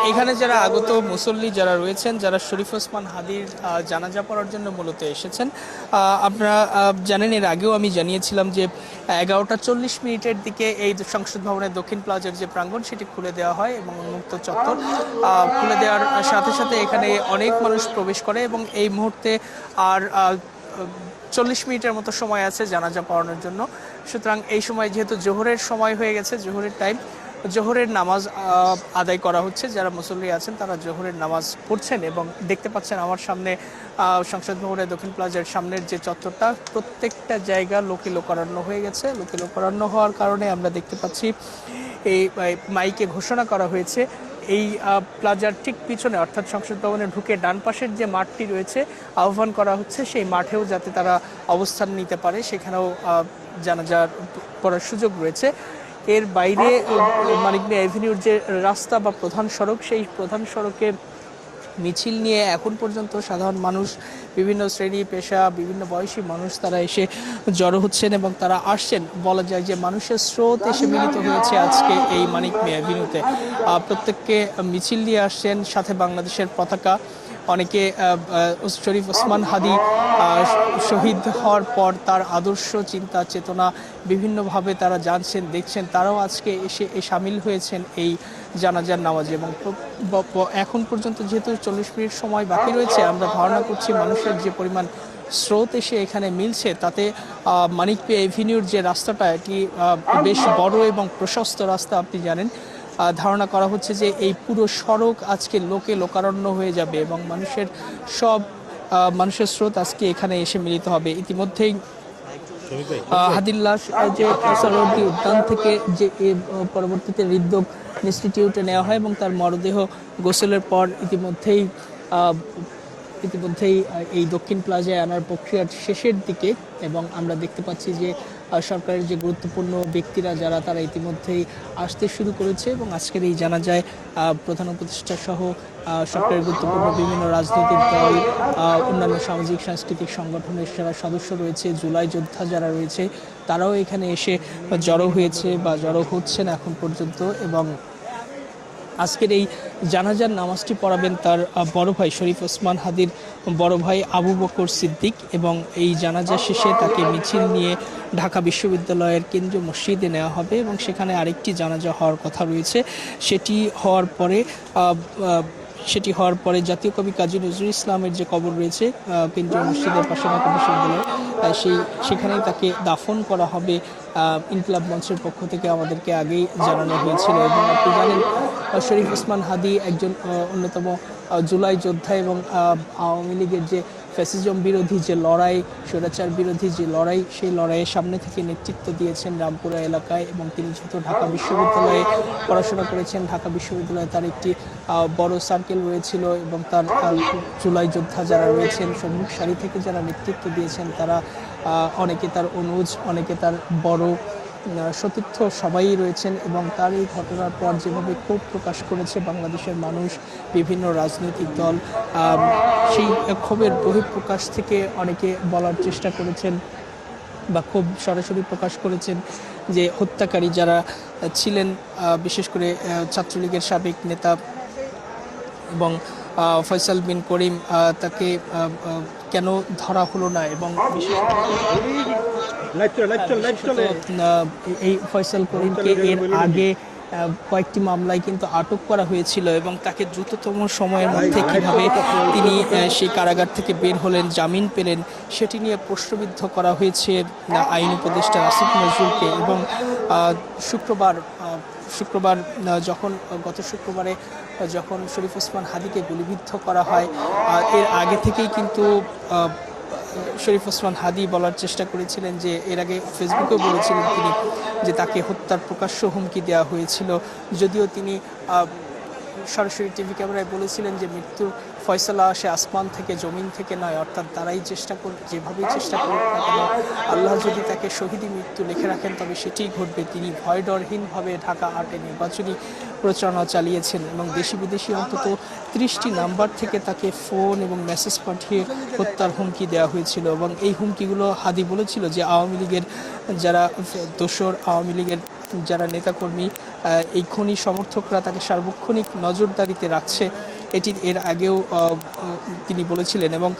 এখানে যারা আগত মুসল্লি যারা রয়েছেন, যারা শরীফ ওসমান হাদির জানাজা পড়ার জন্য মূলত এসেছেন, আপনারা জানেন এর আগেও আমি জানিয়েছিলাম যে 11টা 40 মিনিটের দিকে এই সংসদ ভবনের দক্ষিণ প্লাজার যে প্রাঙ্গণ সেটি খুলে দেওয়া হয় এবং উন্মুক্ত চত্বর খুলে দেওয়ার সাথে সাথে এখানে অনেক মানুষ প্রবেশ করে এবং এই মুহূর্তে আর 40 মিনিটের মতো সময় আছে জানাজা পড়ানোর জন্য। সুতরাং এই সময় যেহেতু জোহরের সময় হয়ে গেছে, জোহরের টাইম, জোহরের নামাজ আদায় করা হচ্ছে। যারা মুসল্লি আছেন তারা জোহরের নামাজ পড়ছেন এবং দেখতে পাচ্ছেন আমার সামনে সংসদ ভবনের দক্ষিণ প্লাজার সামনের যে চত্বরটা, প্রত্যেকটা জায়গা লোকে লোকারণ্য হয়ে গেছে। লোকে লোকারণ্য হওয়ার কারণে আমরা দেখতে পাচ্ছি এই মাইকে ঘোষণা করা হয়েছে এই প্লাজার ঠিক পিছনে, অর্থাৎ সংসদ ভবনে ঢুকে ডান পাশের যে মাঠটি রয়েছে, আহ্বান করা হচ্ছে সেই মাঠেও যাতে তারা অবস্থান নিতে পারে, সেখানেও জানাজার পড়ার সুযোগ রয়েছে। এর বাইরে মানিক মিয়া এভিনিউর যে রাস্তা বা প্রধান সড়ক, সেই প্রধান সড়কে মিছিল নিয়ে এখন পর্যন্ত সাধারণ মানুষ, বিভিন্ন শ্রেণী পেশা, বিভিন্ন বয়সী মানুষ তারা এসে জড়ো হচ্ছেন এবং তারা আসছেন। বলা যায় যে মানুষের স্রোত এসে মিলিত হয়েছে আজকে এই মানিক মিয়া এভিনিউতে। প্রত্যেককে মিছিল নিয়ে আসছেন, সাথে বাংলাদেশের পতাকা। অনেকে শরীফ ওসমান হাদি শহীদ হওয়ার পর তার আদর্শ, চিন্তা, চেতনা বিভিন্নভাবে তারা জানছেন, দেখছেন, তারাও আজকে এসে সামিল হয়েছেন এই জানাজার নামাজে। এবং এখন পর্যন্ত যেহেতু 40 মিনিট সময় বাকি রয়েছে, আমরা ধারণা করছি মানুষের যে পরিমাণ স্রোত এসে এখানে মিলছে, তাতে মানিক মিয়া এভিনিউর যে রাস্তাটা, এটি বেশ বড় এবং প্রশস্ত রাস্তা, আপনি জানেন। ধারণা করা হচ্ছে যে এই পুরো সড়ক আজকে লোকে লোকারণ্য হয়ে যাবে এবং মানুষের স্রোত আজকে এখানে এসে মিলিত হবে। ইতিমধ্যেই হাদির লাশ যে সরোয়ার্দী উদ্যান থেকে যে পরবর্তীতে হৃদরোগ ইনস্টিটিউটে নেওয়া হয় এবং তার মরদেহ গোসলের পর ইতিমধ্যেই এই দক্ষিণ প্লাজায় আনার প্রক্রিয়ার শেষের দিকে। এবং আমরা দেখতে পাচ্ছি যে সরকারের যে গুরুত্বপূর্ণ ব্যক্তিরা যারা, তারা ইতিমধ্যেই আসতে শুরু করেছে এবং আজকের এই জানাজায় প্রধান উপদেষ্টা সহ সরকারের গুরুত্বপূর্ণ বিভিন্ন রাজনৈতিক দল, অন্যান্য সামাজিক সাংস্কৃতিক সংগঠনের যারা সদস্য রয়েছে, জুলাই যোদ্ধা যারা রয়েছে, তারাও এখানে এসে জড়ো হয়েছে বা জড়ো হচ্ছেন এখন পর্যন্ত। এবং আজকের এই জানাজার নামাজটি পড়াবেন তার বড় ভাই শরীফ ওসমান হাদির বড় ভাই আবু বকর সিদ্দিক। এবং এই জানাজা শেষে তাকে মিছিল নিয়ে ঢাকা বিশ্ববিদ্যালয়ের কেন্দ্রীয় মসজিদে নেওয়া হবে এবং সেখানে আরেকটি জানাজা হওয়ার কথা রয়েছে। সেটি হওয়ার পরে জাতীয় কবি কাজী নজরুল ইসলামের যে কবর রয়েছে কেন্দ্রীয় মসজিদের পাশে ঢাকা বিশ্ববিদ্যালয়, সেখানেই তাকে দাফন করা হবে। ইনকিলাব মঞ্চের পক্ষ থেকে আমাদেরকে আগেই জানানো হয়েছিল। এবং আপনি জানেন শরীফ ওসমান হাদি একজন অন্যতম জুলাই যোদ্ধা এবং আওয়ামী লীগের যে ফ্যাসিজম বিরোধী যে লড়াই, স্বৈরাচার বিরোধী যে লড়াই, সেই লড়াইয়ের সামনে থেকে নেতৃত্ব দিয়েছেন রামপুরা এলাকায়। এবং তিনি যেহেতু ঢাকা বিশ্ববিদ্যালয়ে পড়াশোনা করেছেন, ঢাকা বিশ্ববিদ্যালয়ে তার একটি বড় সার্কেল রয়েছিল এবং তার জুলাই যোদ্ধা যারা রয়েছেন, সম্মুখ সারি থেকে যারা নেতৃত্ব দিয়েছেন, তারা অনেকে তার অনুজ, অনেকে তার বড় সতীর্থ সবাই রয়েছেন। এবং তার এই ঘটনার পর যেভাবে ক্ষোভ প্রকাশ করেছে বাংলাদেশের মানুষ, বিভিন্ন রাজনৈতিক দল, সেই ক্ষোভের বহিঃপ্রকাশ থেকে অনেকে বলার চেষ্টা করেছেন বা ক্ষোভ সরাসরি প্রকাশ করেছেন যে হত্যাকারী যারা ছিলেন, বিশেষ করে ছাত্রলীগের সাবেক নেতা এবং ফয়সাল বিন করিম, তাকে কেন ধরা হলো না। এবং এই ফয়সাল করিমকে এর আগে কয়েকটি মামলায় কিন্তু আটক করা হয়েছিল এবং তাকে দ্রুততম সময়ের মধ্যে কিভাবে তিনি সেই কারাগার থেকে বের হলেন, জামিন পেলেন, সেটি নিয়ে প্রশ্নবিদ্ধ করা হয়েছে আইন উপদেষ্টা আসিফ নজরুলকে। এবং শুক্রবার গত শুক্রবারে যখন শরীফ ওসমান হাদিকে গুলিবিদ্ধ করা হয়, এর আগে থেকেই কিন্তু শরীফ ওসমান হাদি বলার চেষ্টা করেছিলেন যে, এর আগে ফেসবুকেও বলেছিলেন তিনি যে তাকে হত্যার প্রকাশ্য হুমকি দেওয়া হয়েছিল। যদিও তিনি সরাসরি টিভি ক্যামেরায় বলেছিলেন যে মৃত্যুর ফয়সালা আসে আসমান থেকে, জমিন থেকে নয়। অর্থাৎ তারাই যেভাবেই চেষ্টা করুক না কেন, আল্লাহ যদি তাকে শহীদি মৃত্যু লিখে রাখেন তবে সেটিই ঘটবে। তিনি ভয় ডরহীনভাবে ঢাকা 8-এ নির্বাচনী প্রচারণা চালিয়েছেন এবং দেশি বিদেশি অন্তত 30টি নাম্বার থেকে তাকে ফোন এবং মেসেজ পাঠিয়ে হত্যার হুমকি দেওয়া হয়েছিল। এবং এই হুমকিগুলো হাদি বলেছিল যে আওয়ামী লীগের যারা দোসর, আওয়ামী লীগের যারা নেতাকর্মী, এই খুনি সমর্থকরা তাকে সার্বক্ষণিক নজরদারিতে রাখছে, এটি এর আগেও তিনি বলেছিলেন। এবং